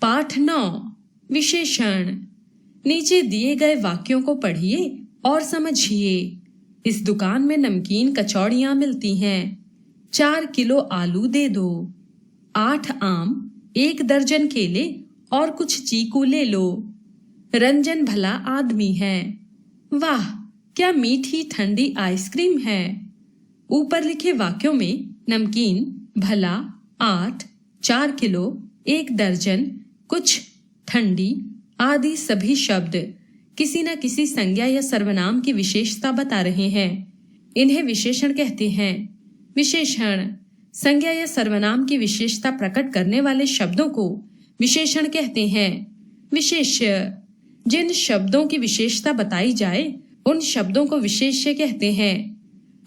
पाठ 9 विशेषण। नीचे दिए गए वाक्यों को पढ़िए और समझिए। इस दुकान में नमकीन कचौड़ियां मिलती हैं। 4 किलो आलू दे दो। 8 आम, 1 दर्जन केले और कुछ चीकू ले लो। रंजन भला आदमी है। वाह, क्या मीठी ठंडी आइसक्रीम है। ऊपर लिखे वाक्यों में नमकीन, भला, 8, 4 किलो, 1 दर्जन, कुछ, ठंडी आदि सभी शब्द किसी न किसी संज्ञा या सर्वनाम की विशेषता बता रहे हैं। इन्हें विशेषण कहते हैं। विशेषण संज्ञा या सर्वनाम की विशेषता प्रकट करने वाले शब्दों को विशेषण कहते हैं। विशेष्य जिन शब्दों की विशेषता बताई जाए उन शब्दों को विशेष्य कहते हैं।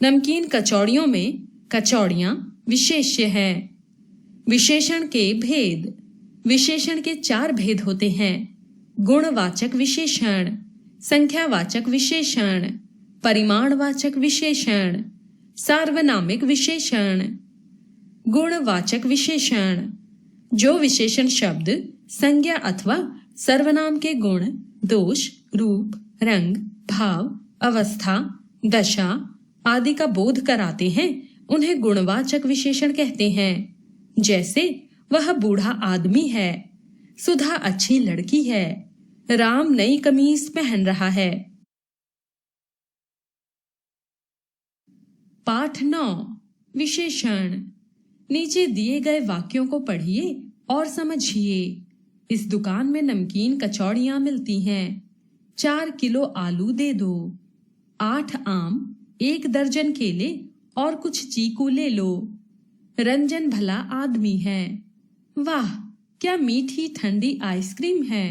नमकीन कचौड़ियों में कचौड़ियां विशेष्य है। विशेषण के भेद। विशेषण के 4 भेद होते हैं। गुणवाचक विशेषण, संख्यावाचक विशेषण, परिमाणवाचक विशेषण, सार्वनामिक विशेषण। गुणवाचक विशेषण जो विशेषण शब्द संज्ञा अथवा सर्वनाम के गुण, दोष, रूप, रंग, भाव, अवस्था, दशा आदि का बोध कराते हैं उन्हें गुणवाचक विशेषण कहते हैं। जैसे वह बूढ़ा आदमी है, सुधा अच्छी लड़की है, राम नई कमीज पहन रहा है। पाठ 9 विशेषण। नीचे दिए गए वाक्यों को पढ़िए और समझिए। इस दुकान में नमकीन कचौड़ियां मिलती हैं। 4 किलो आलू दे दो। 8 आम, 1 दर्जन केले और कुछ चीकू ले लो। रंजन भला आदमी है। वाह, क्या मीठी ठंडी आइसक्रीम है।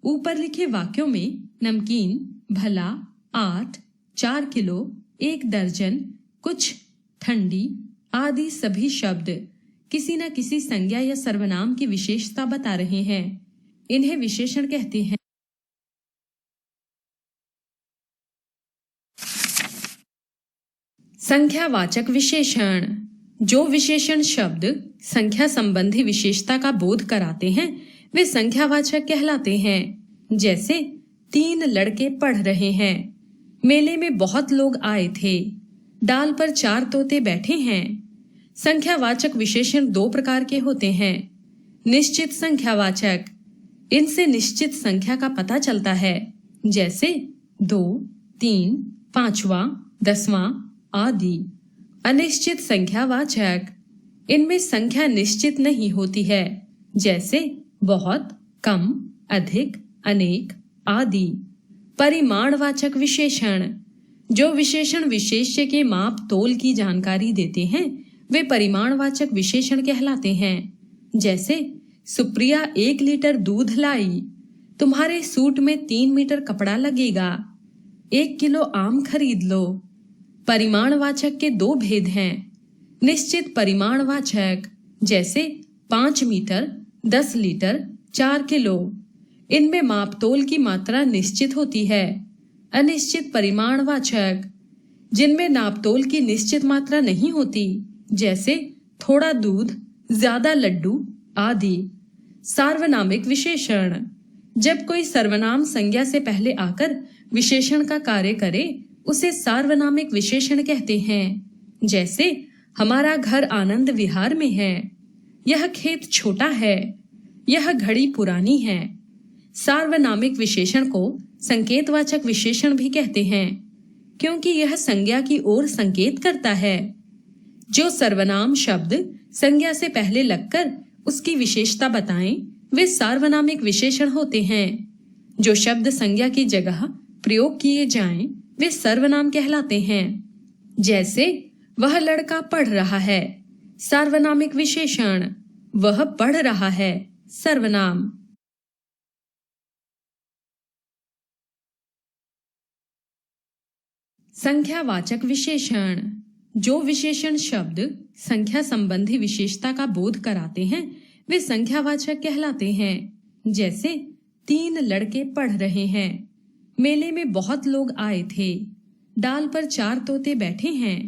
ऊपर लिखे वाक्यों में नमकीन, भला, 8, 4 किलो, 1 दर्जन, कुछ, ठंडी आदि सभी शब्द किसी न किसी संज्ञा या सर्वनाम की विशेषता बता रहे हैं। इन्हें विशेषण कहते हैं। संख्यावाचक विशेषण जो विशेषण शब्द संख्या संबंधी विशेषता का बोध कराते हैं वे संख्यावाचक कहलाते हैं। जैसे 3 लड़के पढ़ रहे हैं। मेले में बहुत लोग आए थे। डाल पर 4 तोते बैठे हैं। संख्यावाचक विशेषण 2 प्रकार के होते हैं। निश्चित संख्यावाचक, इनसे निश्चित संख्या का पता चलता है। जैसे 2, 3, 5वां, 10वां आदि। अनिश्चित संख्यावाचक, इनमें संख्या निश्चित नहीं होती है। जैसे बहुत, कम, अधिक, अनेक आदि। परिमाणवाचक विशेषण जो विशेषण विशेष्य के माप तोल की जानकारी देते हैं वे परिमाणवाचक विशेषण कहलाते हैं। जैसे सुप्रिया 1 लीटर दूध लाई। तुम्हारे सूट में 3 मीटर कपड़ा लगेगा। 1 किलो आम खरीद लो। परिमाणवाचक के 2 भेद हैं। निश्चित परिमाणवाचक जैसे 5 मीटर, 10 लीटर, 4 किलो। इनमें मापतोल की मात्रा निश्चित होती है। अनिश्चित परिमाणवाचक जिनमें नापतोल की निश्चित मात्रा नहीं होती। जैसे थोड़ा दूध, ज्यादा लड्डू आदि। सार्वनामिक विशेषण जब कोई सर्वनाम संज्ञा से पहले आकर विशेषण का कार्य करे उसे सार्वनामिक विशेषण कहते हैं। जैसे हमारा घर आनंद विहार में है। यह खेत छोटा है। यह घड़ी पुरानी है। सार्वनामिक विशेषण को संकेतवाचक विशेषण भी कहते हैं क्योंकि यह संज्ञा की ओर संकेत करता है। जो सर्वनाम शब्द संज्ञा से पहले लगकर उसकी विशेषता बताएं वे सार्वनामिक विशेषण होते हैं। जो शब्द संज्ञा की जगह प्रयोग किए जाएं वे सर्वनाम कहलाते हैं। जैसे वह लड़का पढ़ रहा है। सार्वनामिक विशेषण वह पढ़ रहा है। सर्वनाम। संख्यावाचक विशेषण जो विशेषण शब्द संख्या संबंधी विशेषता का बोध कराते हैं वे संख्यावाचक कहलाते हैं। जैसे 3 लड़के पढ़ रहे हैं। मेले में बहुत लोग आए थे। डाल पर 4 तोते बैठे हैं।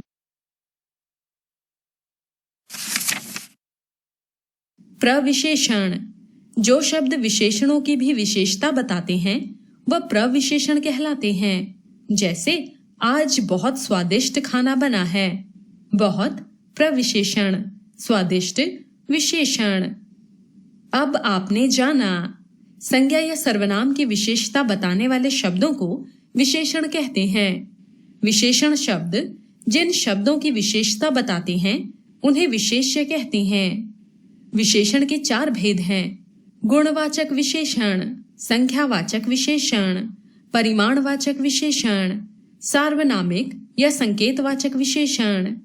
प्रविशेषण जो शब्द विशेषणों की भी विशेषता बताते हैं वह प्रविशेषण कहलाते हैं। जैसे आज बहुत स्वादिष्ट खाना बना है। बहुत प्रविशेषण, स्वादिष्ट विशेषण। अब आपने जाना। संज्ञा या सर्वनाम की विशेषता बताने वाले शब्दों को विशेषण कहते हैं। विशेषण शब्द जिन शब्दों की विशेषता बताते हैं उन्हें विशेष्य कहते हैं। विशेषण के 4 भेद हैं: गुणवाचक विशेषण, संख्यावाचक विशेषण, परिमाणवाचक विशेषण, सार्वनामिक या संकेतवाचक विशेषण।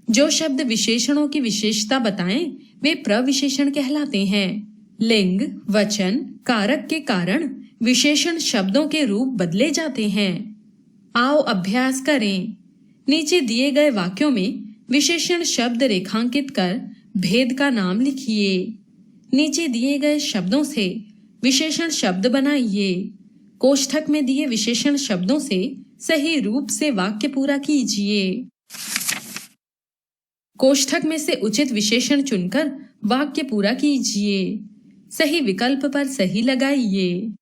जो शब्द विशेषणों की विशेषता बताएं वे प्रविशेषण कहलाते हैं। लिंग, वचन, कारक के कारण विशेषण शब्दों के रूप बदले जाते हैं। आओ अभ्यास करें। नीचे दिए गए वाक्यों में विशेषण शब्द रेखांकित कर भेद का नाम लिखिए। नीचे दिए गए शब्दों से विशेषण शब्द बनाइए। कोष्ठक में दिए विशेषण शब्दों से सही रूप से वाक्य पूरा कीजिए। कोष्ठक में से उचित विशेषण चुनकर वाक्य पूरा कीजिए। सही विकल्प पर सही लगाइए।